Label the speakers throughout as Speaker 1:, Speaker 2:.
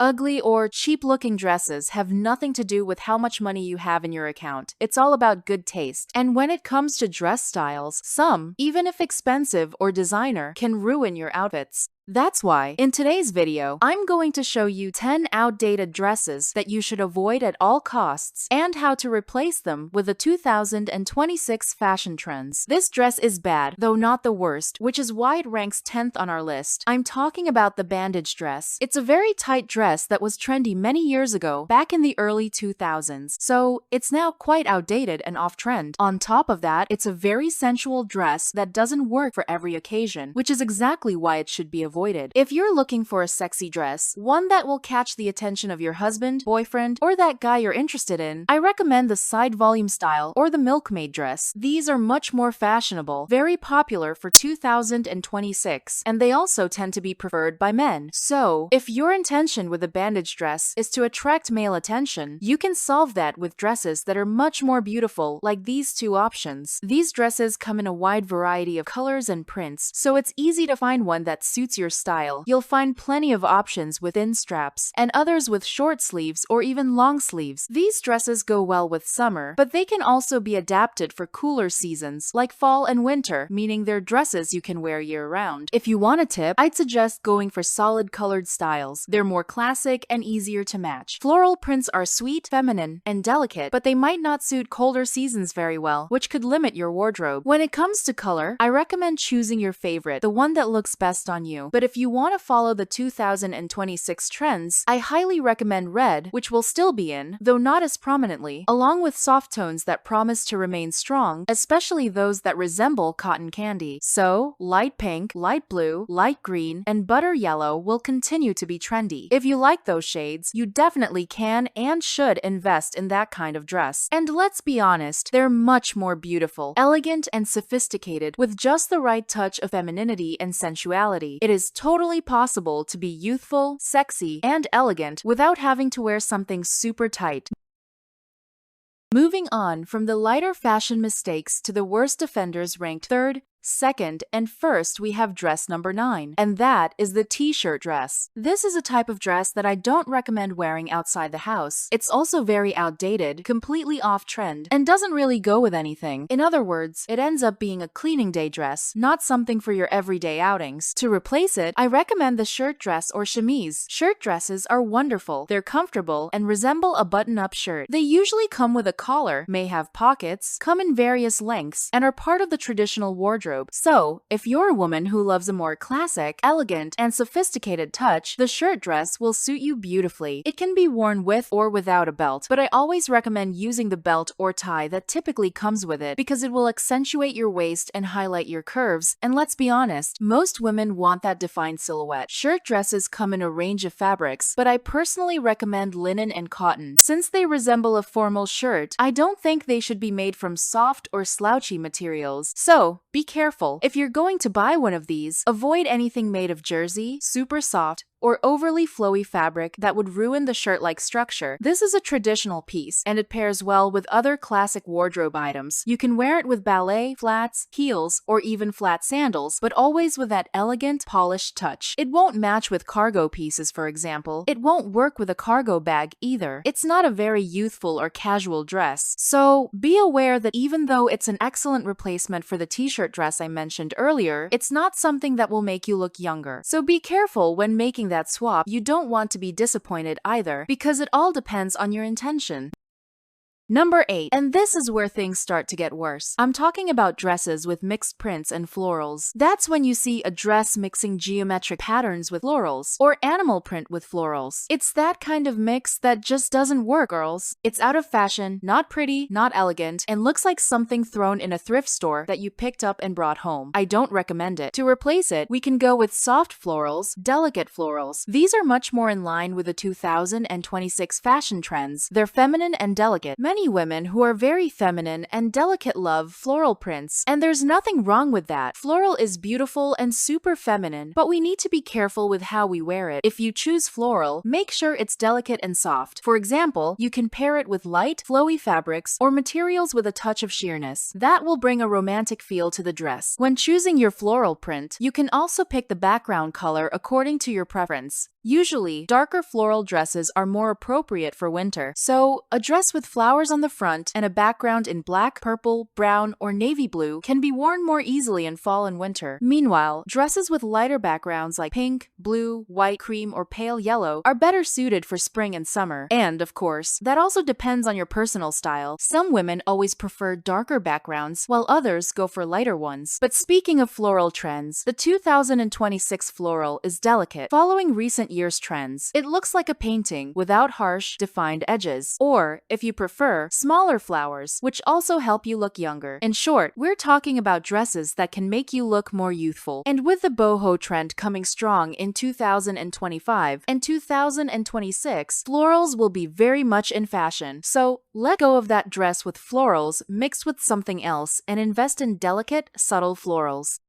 Speaker 1: Ugly or cheap-looking dresses have nothing to do with how much money you have in your account. It's all about good taste. And when it comes to dress styles, some, even if expensive or designer, can ruin your outfits. That's why, in today's video, I'm going to show you 10 outdated dresses that you should avoid at all costs and how to replace them with the 2026 fashion trends. This dress is bad, though not the worst, which is why it ranks 10th on our list. I'm talking about the bandage dress. It's a very tight dress that was trendy many years ago, back in the early 2000s, so it's now quite outdated and off-trend. On top of that, it's a very sensual dress that doesn't work for every occasion, which is exactly why it should be avoided. If you're looking for a sexy dress, one that will catch the attention of your husband, boyfriend, or that guy you're interested in, I recommend the side volume style or the milkmaid dress. These are much more fashionable, very popular for 2026, and they also tend to be preferred by men. So, if your intention with a bandage dress is to attract male attention, you can solve that with dresses that are much more beautiful, like these two options. These dresses come in a wide variety of colors and prints, so it's easy to find one that suits your style. You'll find plenty of options with thin straps, and others with short sleeves or even long sleeves. These dresses go well with summer, but they can also be adapted for cooler seasons, like fall and winter, meaning they're dresses you can wear year-round. If you want a tip, I'd suggest going for solid colored styles. They're more classic and easier to match. Floral prints are sweet, feminine, and delicate, but they might not suit colder seasons very well, which could limit your wardrobe. When it comes to color, I recommend choosing your favorite, the one that looks best on you. But if you want to follow the 2026 trends, I highly recommend red, which will still be in, though not as prominently, along with soft tones that promise to remain strong, especially those that resemble cotton candy. So, light pink, light blue, light green, and butter yellow will continue to be trendy. If you like those shades, you definitely can and should invest in that kind of dress. And let's be honest, they're much more beautiful, elegant, and sophisticated with just the right touch of femininity and sensuality. It is totally possible to be youthful, sexy, and elegant without having to wear something super tight. Moving on from the lighter fashion mistakes to the worst offenders ranked third, second, and first, we have dress number 9, and that is the t-shirt dress. This is a type of dress that I don't recommend wearing outside the house. It's also very outdated, completely off-trend, and doesn't really go with anything. In other words, it ends up being a cleaning day dress, not something for your everyday outings. To replace it, I recommend the shirt dress or chemise. Shirt dresses are wonderful. They're comfortable and resemble a button-up shirt. They usually come with a collar, may have pockets, come in various lengths, and are part of the traditional wardrobe. So, if you're a woman who loves a more classic, elegant, and sophisticated touch, the shirt dress will suit you beautifully. It can be worn with or without a belt, but I always recommend using the belt or tie that typically comes with it because it will accentuate your waist and highlight your curves, and let's be honest, most women want that defined silhouette. Shirt dresses come in a range of fabrics, but I personally recommend linen and cotton. Since they resemble a formal shirt, I don't think they should be made from soft or slouchy materials. So, be careful. If you're going to buy one of these, avoid anything made of jersey, super soft, or overly flowy fabric that would ruin the shirt-like structure. This is a traditional piece, and it pairs well with other classic wardrobe items. You can wear it with ballet, flats, heels, or even flat sandals, but always with that elegant, polished touch. It won't match with cargo pieces, for example. It won't work with a cargo bag either. It's not a very youthful or casual dress. So, be aware that even though it's an excellent replacement for the t-shirt dress I mentioned earlier, it's not something that will make you look younger. So be careful when making that swap. You don't want to be disappointed either, because it all depends on your intention. Number 8, and this is where things start to get worse. I'm talking about dresses with mixed prints and florals. That's when you see a dress mixing geometric patterns with florals, or animal print with florals. It's that kind of mix that just doesn't work, girls. It's out of fashion, not pretty, not elegant, and looks like something thrown in a thrift store that you picked up and brought home. I don't recommend it. To replace it, we can go with soft florals, delicate florals. These are much more in line with the 2026 fashion trends. They're feminine and delicate. Many women who are very feminine and delicate love floral prints, and there's nothing wrong with that. Floral is beautiful and super feminine, but we need to be careful with how we wear it. If you choose floral, make sure it's delicate and soft. For example, you can pair it with light, flowy fabrics or materials with a touch of sheerness. That will bring a romantic feel to the dress. When choosing your floral print, you can also pick the background color according to your preference. Usually, darker floral dresses are more appropriate for winter, so a dress with flowers on the front and a background in black, purple, brown, or navy blue can be worn more easily in fall and winter. Meanwhile, dresses with lighter backgrounds like pink, blue, white, cream, or pale yellow are better suited for spring and summer. And, of course, that also depends on your personal style. Some women always prefer darker backgrounds, while others go for lighter ones. But speaking of floral trends, the 2026 floral is delicate. Following recent year's trends, it looks like a painting without harsh, defined edges. Or, if you prefer, smaller flowers, which also help you look younger. In short, we're talking about dresses that can make you look more youthful. And with the boho trend coming strong in 2025 and 2026, florals will be very much in fashion. So, let go of that dress with florals mixed with something else and invest in delicate, subtle florals.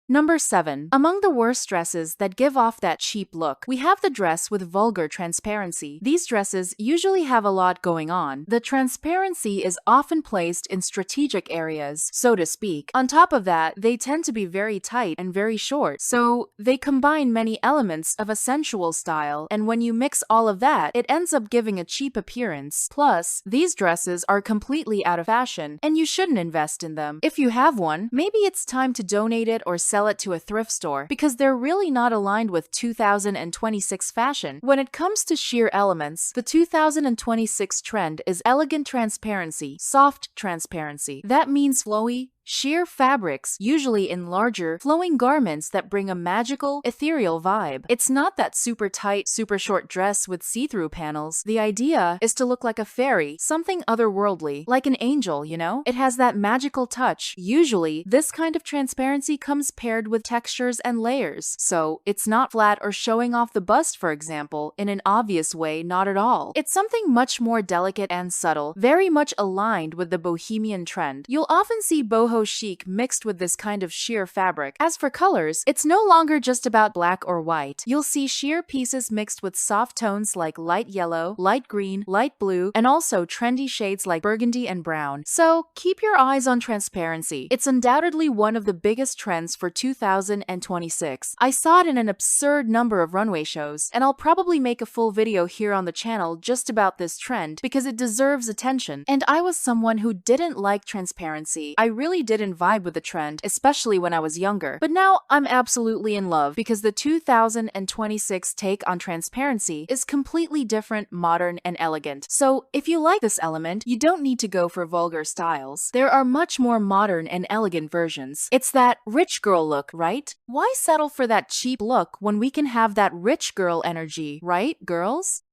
Speaker 1: Number 7. Among the worst dresses that give off that cheap look, we have the dress with vulgar transparency. These dresses usually have a lot going on. The transparency is often placed in strategic areas, so to speak. On top of that, they tend to be very tight and very short, so they combine many elements of a sensual style, and when you mix all of that, it ends up giving a cheap appearance. Plus, these dresses are completely out of fashion, and you shouldn't invest in them. If you have one, maybe it's time to donate it or sell it to a thrift store, because they're really not aligned with 2026 fashion. When it comes to sheer elements, the 2026 trend is elegant transparency, soft transparency. That means flowy, sheer fabrics, usually in larger, flowing garments that bring a magical, ethereal vibe. It's not that super tight, super short dress with see-through panels. The idea is to look like a fairy, something otherworldly, like an angel, you know? It has that magical touch. Usually, this kind of transparency comes paired with textures and layers, so it's not flat or showing off the bust, for example, in an obvious way, not at all. It's something much more delicate and subtle, very much aligned with the bohemian trend. You'll often see boho chic mixed with this kind of sheer fabric. As for colors, it's no longer just about black or white. You'll see sheer pieces mixed with soft tones like light yellow, light green, light blue, and also trendy shades like burgundy and brown. So keep your eyes on transparency. It's undoubtedly one of the biggest trends for 2026. I saw it in an absurd number of runway shows, and I'll probably make a full video here on the channel just about this trend because it deserves attention. And I was someone who didn't like transparency. I really didn't vibe with the trend, especially when I was younger. But now I'm absolutely in love because the 2026 take on transparency is completely different, modern, and elegant. So if you like this element, you don't need to go for vulgar styles. There are much more modern and elegant versions. It's that rich girl look, right? Why settle for that cheap look when we can have that rich girl energy, right, girls?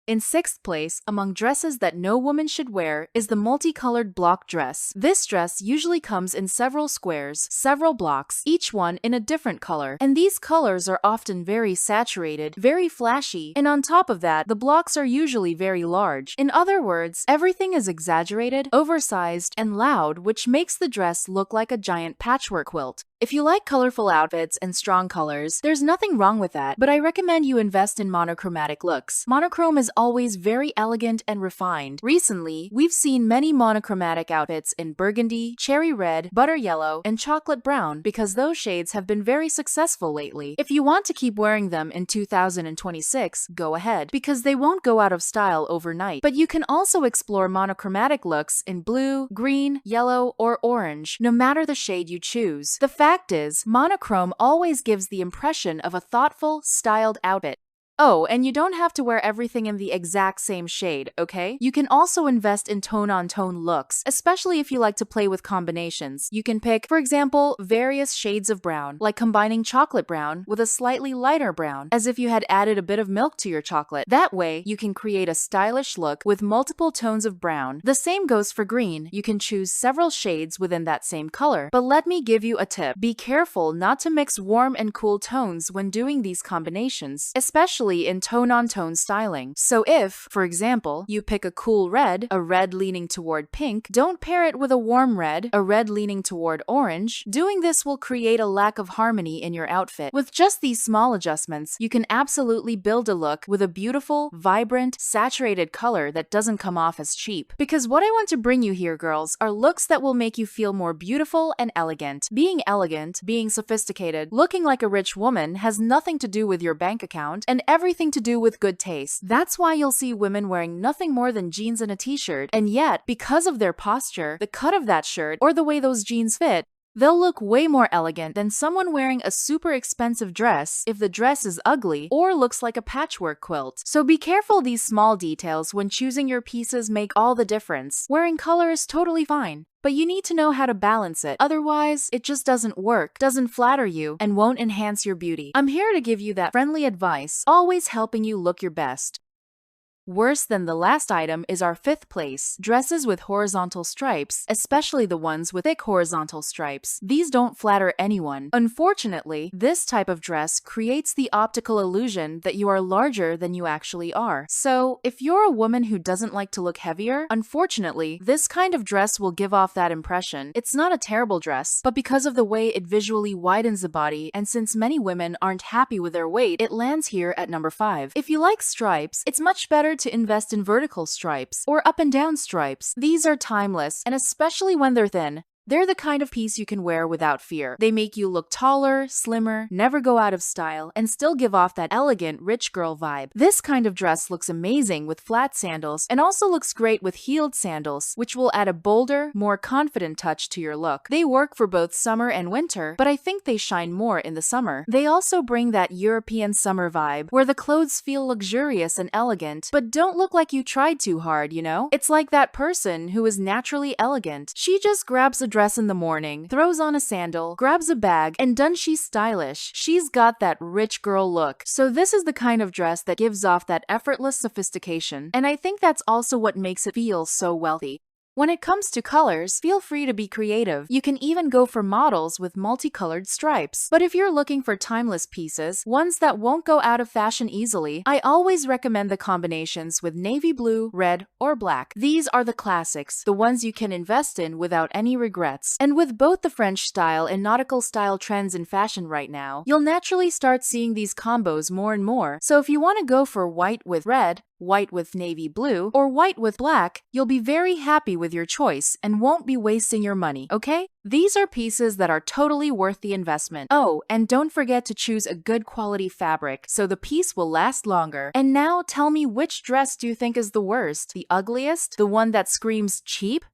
Speaker 1: In 6th place, among dresses that no woman should wear, is the multicolored block dress. This dress usually comes in several squares, several blocks, each one in a different color. And these colors are often very saturated, very flashy, and on top of that, the blocks are usually very large. In other words, everything is exaggerated, oversized, and loud, which makes the dress look like a giant patchwork quilt. If you like colorful outfits and strong colors, there's nothing wrong with that, but I recommend you invest in monochromatic looks. Monochrome is always very elegant and refined. Recently, we've seen many monochromatic outfits in burgundy, cherry red, butter yellow, and chocolate brown because those shades have been very successful lately. If you want to keep wearing them in 2026, go ahead, because they won't go out of style overnight. But you can also explore monochromatic looks in blue, green, yellow, or orange, no matter the shade you choose. The fact is, monochrome always gives the impression of a thoughtful, styled outfit. Oh, and you don't have to wear everything in the exact same shade, okay? You can also invest in tone-on-tone looks, especially if you like to play with combinations. You can pick, for example, various shades of brown, like combining chocolate brown with a slightly lighter brown, as if you had added a bit of milk to your chocolate. That way, you can create a stylish look with multiple tones of brown. The same goes for green. You can choose several shades within that same color. But let me give you a tip. Be careful not to mix warm and cool tones when doing these combinations, especially especially in tone-on-tone styling. So if, for example, you pick a cool red, a red leaning toward pink, don't pair it with a warm red, a red leaning toward orange. Doing this will create a lack of harmony in your outfit. With just these small adjustments, you can absolutely build a look with a beautiful, vibrant, saturated color that doesn't come off as cheap. Because what I want to bring you here, girls, are looks that will make you feel more beautiful and elegant. Being elegant, being sophisticated, looking like a rich woman has nothing to do with your bank account and everything to do with good taste. That's why you'll see women wearing nothing more than jeans and a t-shirt, and yet, because of their posture, the cut of that shirt, or the way those jeans fit, they'll look way more elegant than someone wearing a super expensive dress if the dress is ugly or looks like a patchwork quilt. So be careful, these small details when choosing your pieces make all the difference. Wearing color is totally fine, but you need to know how to balance it. Otherwise, it just doesn't work, doesn't flatter you, and won't enhance your beauty. I'm here to give you that friendly advice, always helping you look your best. Worse than the last item is our fifth place, dresses with horizontal stripes, especially the ones with thick horizontal stripes. These don't flatter anyone. Unfortunately, this type of dress creates the optical illusion that you are larger than you actually are. So, if you're a woman who doesn't like to look heavier, unfortunately, this kind of dress will give off that impression. It's not a terrible dress, but because of the way it visually widens the body, and since many women aren't happy with their weight, it lands here at number 5. If you like stripes, it's much better to invest in vertical stripes or up and down stripes. These are timeless, and especially when they're thin, they're the kind of piece you can wear without fear. They make you look taller, slimmer, never go out of style, and still give off that elegant, rich girl vibe. This kind of dress looks amazing with flat sandals and also looks great with heeled sandals, which will add a bolder, more confident touch to your look. They work for both summer and winter, but I think they shine more in the summer. They also bring that European summer vibe, where the clothes feel luxurious and elegant, but don't look like you tried too hard, you know? It's like that person who is naturally elegant. She just grabs a dress in the morning, throws on a sandal, grabs a bag, and done, she's stylish. She's got that rich girl look. So this is the kind of dress that gives off that effortless sophistication, and I think that's also what makes it feel so wealthy. When it comes to colors, feel free to be creative. You can even go for models with multicolored stripes. But if you're looking for timeless pieces, ones that won't go out of fashion easily, I always recommend the combinations with navy blue, red, or black. These are the classics, the ones you can invest in without any regrets. And with both the French style and nautical style trends in fashion right now, you'll naturally start seeing these combos more and more. So if you want to go for white with red, white with navy blue, or white with black, you'll be very happy with your choice and won't be wasting your money, okay? These are pieces that are totally worth the investment. Oh, and don't forget to choose a good quality fabric so the piece will last longer. And now tell me, which dress do you think is the worst? The ugliest? The one that screams cheap?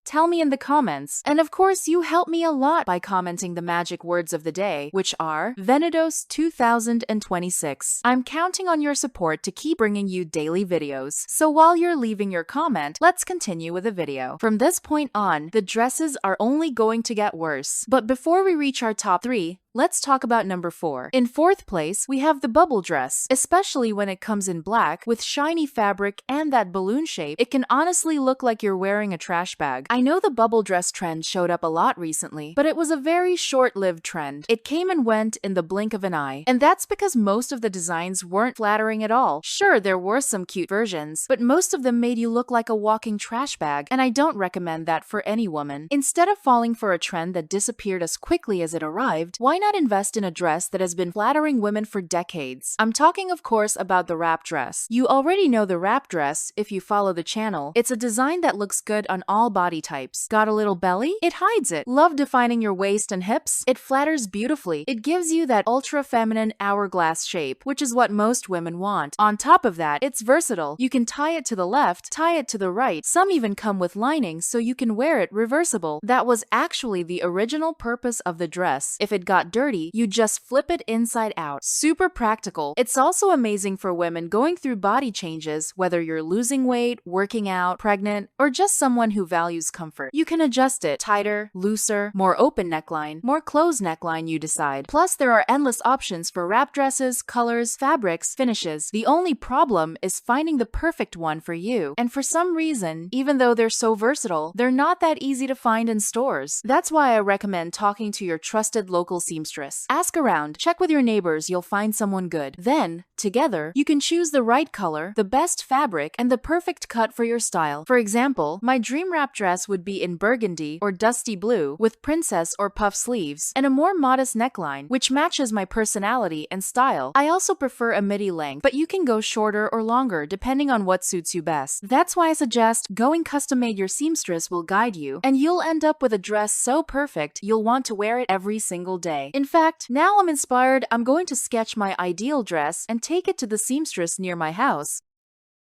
Speaker 1: Tell me in the comments. And of course, you help me a lot by commenting the magic words of the day, which are Venidos 2026. I'm counting on your support to keep bringing you daily videos. So while you're leaving your comment, let's continue with the video. From this point on, the dresses are only going to get worse. But before we reach our top 3, let's talk about number 4. In 4th place, we have the bubble dress. Especially when it comes in black, with shiny fabric and that balloon shape, it can honestly look like you're wearing a trash bag. I know the bubble dress trend showed up a lot recently, but it was a very short-lived trend. It came and went in the blink of an eye, and that's because most of the designs weren't flattering at all. Sure, there were some cute versions, but most of them made you look like a walking trash bag, and I don't recommend that for any woman. Instead of falling for a trend that disappeared as quickly as it arrived, why not invest in a dress that has been flattering women for decades? I'm talking, of course, about the wrap dress. You already know the wrap dress if you follow the channel. It's a design that looks good on all body types. Got a little belly? It hides it. Love defining your waist and hips? It flatters beautifully. It gives you that ultra feminine hourglass shape, which is what most women want. On top of that, it's versatile. You can tie it to the left, tie it to the right. Some even come with lining so you can wear it reversible. That was actually the original purpose of the dress. If it got dirty, you just flip it inside out. Super practical. It's also amazing for women going through body changes, whether you're losing weight, working out, pregnant, or just someone who values comfort. You can adjust it tighter, looser, more open neckline, more closed neckline, you decide. Plus, there are endless options for wrap dresses, colors, fabrics, finishes. The only problem is finding the perfect one for you. And for some reason, even though they're so versatile, they're not that easy to find in stores. That's why I recommend talking to your trusted local season seamstress. Ask around, check with your neighbors, you'll find someone good. Then, together, you can choose the right color, the best fabric, and the perfect cut for your style. For example, my dream wrap dress would be in burgundy or dusty blue with princess or puff sleeves and a more modest neckline, which matches my personality and style. I also prefer a midi length, but you can go shorter or longer depending on what suits you best. That's why I suggest going custom made. Your seamstress will guide you, and you'll end up with a dress so perfect you'll want to wear it every single day. In fact, now I'm inspired. I'm going to sketch my ideal dress and take it to the seamstress near my house.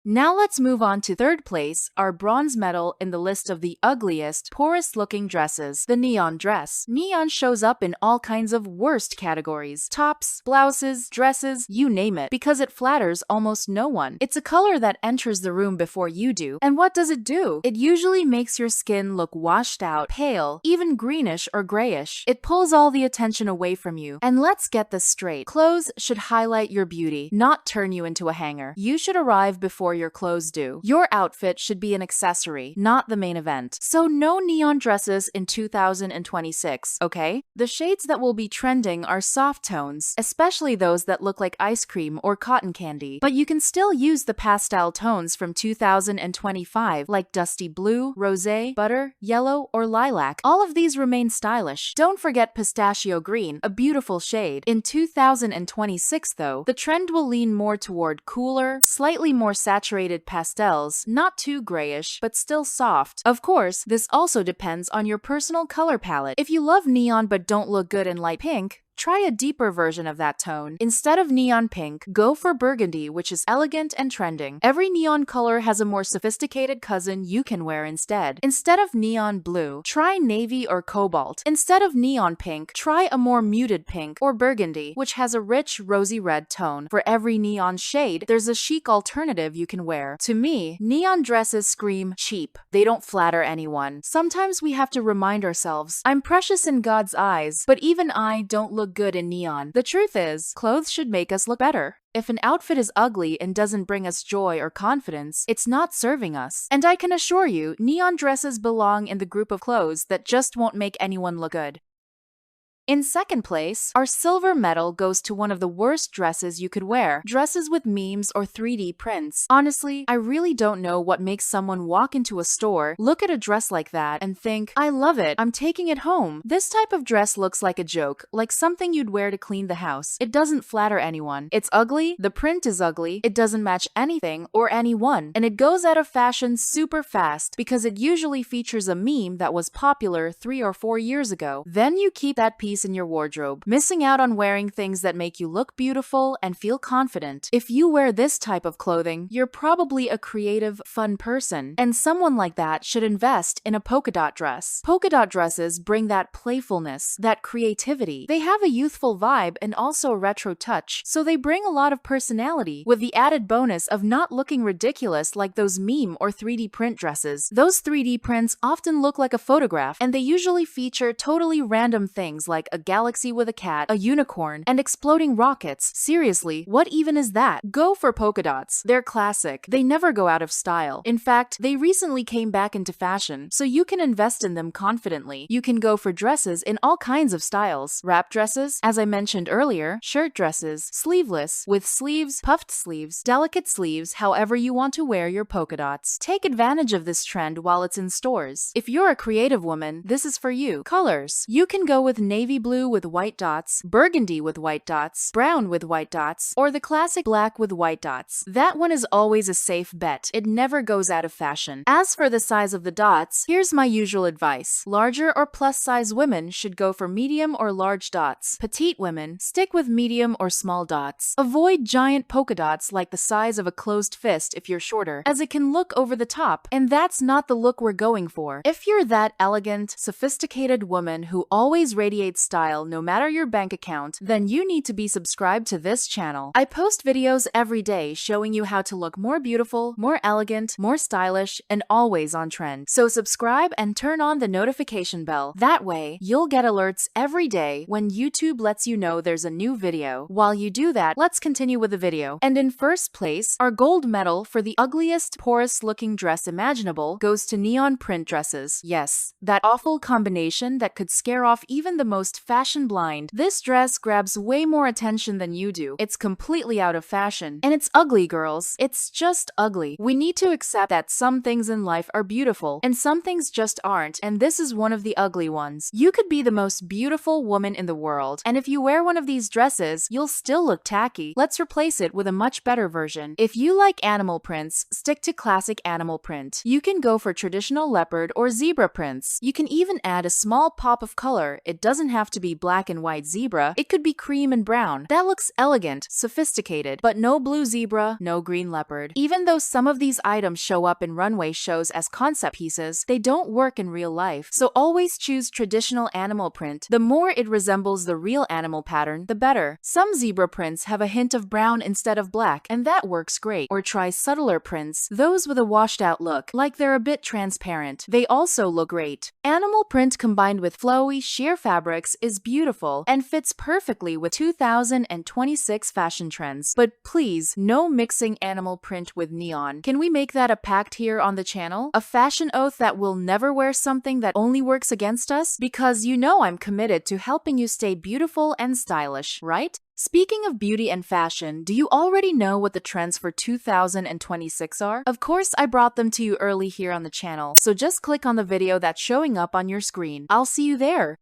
Speaker 1: Now let's move on to third place, our bronze medal in the list of the ugliest, poorest looking dresses, the neon dress. Neon shows up in all kinds of worst categories. Tops, blouses, dresses, you name it, because it flatters almost no one. It's a color that enters the room before you do. And what does it do? It usually makes your skin look washed out, pale, even greenish or grayish. It pulls all the attention away from you. And let's get this straight. Clothes should highlight your beauty, not turn you into a hanger. You should arrive before your clothes do. Your outfit should be an accessory, not the main event. So no neon dresses in 2026, okay? The shades that will be trending are soft tones, especially those that look like ice cream or cotton candy. But you can still use the pastel tones from 2025, like dusty blue, rosé, butter, yellow, or lilac. All of these remain stylish. Don't forget pistachio green, a beautiful shade. In 2026 though, the trend will lean more toward cooler, slightly more saturated pastels, not too grayish, but still soft. Of course, this also depends on your personal color palette. If you love neon but don't look good in light pink, try a deeper version of that tone. Instead of neon pink, go for burgundy, which is elegant and trending. Every neon color has a more sophisticated cousin you can wear instead. Instead of neon blue, try navy or cobalt. Instead of neon pink, try a more muted pink or burgundy, which has a rich rosy red tone. For every neon shade, there's a chic alternative you can wear. To me, neon dresses scream cheap. They don't flatter anyone. Sometimes we have to remind ourselves, I'm precious in God's eyes, but even I don't look good in neon. The truth is, clothes should make us look better. If an outfit is ugly and doesn't bring us joy or confidence, it's not serving us. And I can assure you, neon dresses belong in the group of clothes that just won't make anyone look good. In second place, our silver medal goes to one of the worst dresses you could wear, dresses with memes or 3D prints. Honestly, I really don't know what makes someone walk into a store, look at a dress like that, and think, I love it, I'm taking it home. This type of dress looks like a joke, like something you'd wear to clean the house. It doesn't flatter anyone. It's ugly, the print is ugly, it doesn't match anything or anyone, and it goes out of fashion super fast because it usually features a meme that was popular 3 or 4 years ago. Then you keep that piece in your wardrobe, missing out on wearing things that make you look beautiful and feel confident. If you wear this type of clothing, you're probably a creative, fun person, and someone like that should invest in a polka dot dress. Polka dot dresses bring that playfulness, that creativity. They have a youthful vibe and also a retro touch, so they bring a lot of personality, with the added bonus of not looking ridiculous like those meme or 3D print dresses. Those 3D prints often look like a photograph, and they usually feature totally random things like a galaxy with a cat, a unicorn, and exploding rockets. Seriously, what even is that? Go for polka dots. They're classic. They never go out of style. In fact, they recently came back into fashion, so you can invest in them confidently. You can go for dresses in all kinds of styles. Wrap dresses, as I mentioned earlier, shirt dresses, sleeveless, with sleeves, puffed sleeves, delicate sleeves, however you want to wear your polka dots. Take advantage of this trend while it's in stores. If you're a creative woman, this is for you. Colors. You can go with navy blue with white dots, burgundy with white dots, brown with white dots, or the classic black with white dots. That one is always a safe bet. It never goes out of fashion. As for the size of the dots, here's my usual advice. Larger or plus size women should go for medium or large dots. Petite women, stick with medium or small dots. Avoid giant polka dots like the size of a closed fist if you're shorter, as it can look over the top, and that's not the look we're going for. If you're that elegant, sophisticated woman who always radiates style no matter your bank account, then you need to be subscribed to this channel. I post videos every day showing you how to look more beautiful, more elegant, more stylish, and always on trend. So subscribe and turn on the notification bell. That way, you'll get alerts every day when YouTube lets you know there's a new video. While you do that, let's continue with the video. And in first place, our gold medal for the ugliest, poorest looking dress imaginable goes to neon print dresses. Yes, that awful combination that could scare off even the most almost fashion blind. This dress grabs way more attention than you do. It's completely out of fashion. And it's ugly, girls. It's just ugly. We need to accept that some things in life are beautiful, and some things just aren't, and this is one of the ugly ones. You could be the most beautiful woman in the world, and if you wear one of these dresses, you'll still look tacky. Let's replace it with a much better version. If you like animal prints, stick to classic animal print. You can go for traditional leopard or zebra prints. You can even add a small pop of color. It doesn't have to be black and white zebra. It could be cream and brown. That looks elegant, sophisticated, but no blue zebra, no green leopard. Even though some of these items show up in runway shows as concept pieces, they don't work in real life. So always choose traditional animal print. The more it resembles the real animal pattern, the better. Some zebra prints have a hint of brown instead of black, and that works great. Or try subtler prints, those with a washed out look, like they're a bit transparent. They also look great. Animal print combined with flowy, sheer fabrics is beautiful and fits perfectly with 2026 fashion trends. But please, no mixing animal print with neon. Can we make that a pact here on the channel? A fashion oath that we'll never wear something that only works against us? Because you know I'm committed to helping you stay beautiful and stylish, right? Speaking of beauty and fashion, do you already know what the trends for 2026 are? Of course, I brought them to you early here on the channel, so just click on the video that's showing up on your screen. I'll see you there.